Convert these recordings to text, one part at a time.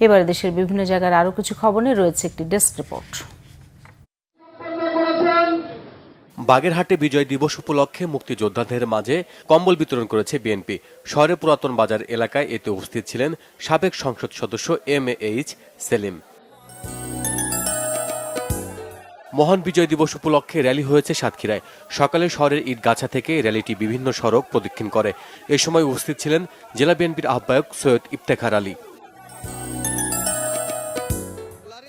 এবারে দেশের বিভিন্ন জায়গার আরও কিছু খবর নিয়ে রয়েছে একটি ডেস্ক রিপোর্ট। বাগেরহাটে বিজয় দিবস উপলক্ষে মুক্তিযোদ্ধাদের মাঝে কম্বল বিতরণ করেছে বিএনপি। শহরের পুরাতন বাজার এলাকায় এতে উপস্থিত ছিলেন সাবেক সংসদ সদস্য MAH সেলিম। মহান বিজয় দিবস উপলক্ষে র্যালি হয়েছে সাতক্ষীরায়। সকালে শহরের ঈদগাছা থেকে র্যালিটি বিভিন্ন সড়ক প্রদক্ষিণ করে। এ সময় উপস্থিত ছিলেন জেলা বিএনপির আহ্বায়ক সৈয়দ ইফতেখার আলী।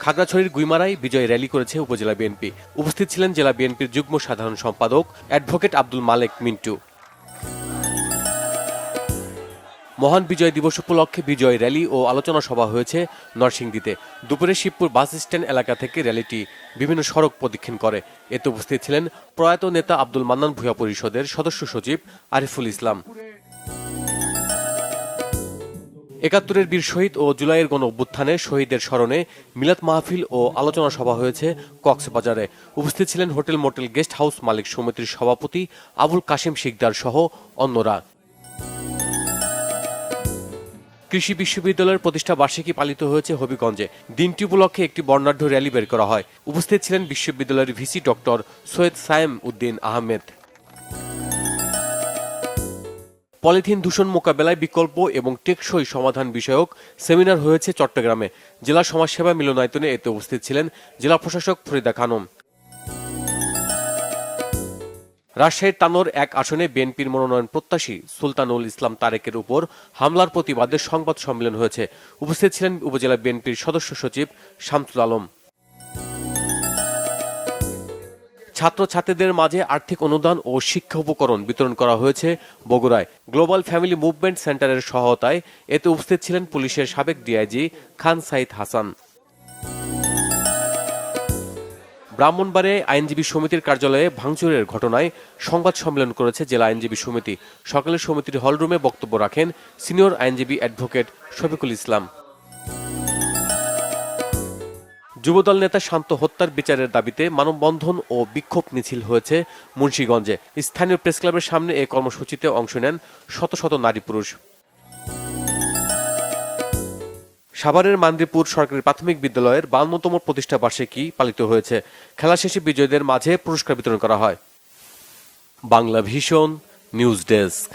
খাগড়াছড়ির গুইমারায় বিজয় র্যালি করেছে উপজেলা বিএনপি। উপস্থিত ছিলেন জেলা বিএনপির যুগ্ম সাধারণ সম্পাদক অ্যাডভোকেট আব্দুল মালেক মিন্টু। মহান বিজয় দিবস উপলক্ষে বিজয় র্যালি ও আলোচনা সভা হয়েছে নরসিংদীতে। দুপুরে শিবপুর বাস স্ট্যান্ড এলাকা থেকে র্যালিটি বিভিন্ন সড়ক প্রদক্ষিণ করে। এতে উপস্থিত ছিলেন প্রয়াত নেতা আব্দুল মান্নান ভূঁইয়া পরিষদের সদস্য সচিব আরিফুল ইসলাম। ৭১-এর বীর শহীদ ও জুলাইয়ের গণ অভ্যুত্থানে শহীদদের স্মরণে মিলাদ মাহফিল ও আলোচনা সভা হয়েছে কক্সবাজারে। উপস্থিত ছিলেন হোটেল মোটেল গেস্ট হাউস মালিক সমিতির সভাপতি আবুল কাশেম শিকদার সহ অন্যরা। কৃষি বিশ্ববিদ্যালয়ের প্রতিষ্ঠা বার্ষিকী পালিত হয়েছে হবিগঞ্জে। দিনটি উপলক্ষে একটি বর্ণাঢ্য র্যালি বের করা হয়। উপস্থিত ছিলেন বিশ্ববিদ্যালয়ের VC doctor Syed Sayem Uddin Ahmed. Polythene দূষণ মোকাবেলায় বিকল্প এবং টেকসই সমাধান বিষয়ক সেমিনার হয়েছে চট্টগ্রামে। জেলা সমাজসেবা মিলনায়তনে এতে উপস্থিত ছিলেন জেলা প্রশাসক ফরিদা খানম। রাজশাহীর তানোর এক আসনে বিএনপির মনোনয়ন প্রত্যাশী সুলতানুল ইসলাম তারেকের উপর হামলার প্রতিবাদে সংবাদ সম্মেলন হয়েছে। উপস্থিত ছিলেন উপজেলা বিএনপির সদস্য সচিব শামসুল আলম। ছাত্রছাত্রীদের মাঝে আর্থিক অনুদান ও শিক্ষা উপকরণ বিতরণ করা হয়েছে বগুড়ায়। গ্লোবাল ফ্যামিলি মুভমেন্ট সেন্টারের সহায়তায় এতে উপস্থিত ছিলেন পুলিশের সাবেক ডিআইজি খান সাইদ হাসান। ব্রাহ্মণবাড়িয়ায় আইনজীবী সমিতির কার্যালয়ে ভাঙচুরের ঘটনায় সংবাদ সম্মেলন করেছে জেলা আইনজীবী সমিতি। সকালে সমিতির হলরুমে বক্তব্য রাখেন সিনিয়র আইনজীবী অ্যাডভোকেট শফিকুল ইসলাম। যুবদল নেতা শান্ত হত্যার বিচারের দাবিতে মানববন্ধন ও বিক্ষোভ মিছিল হয়েছে মুন্সিগঞ্জে। স্থানীয় প্রেসক্লাবের সামনে এ কর্মসূচিতে অংশ নেন শত শত নারী পুরুষ। সাভারের মান্দ্রিপুর সরকারি প্রাথমিক বিদ্যালয়ের ৫২তম প্রতিষ্ঠা বার্ষিকী পালিত হয়েছে। খেলা শেষে বিজয়ীদের মাঝে পুরস্কার বিতরণ করা হয়। Bangla vision news desk.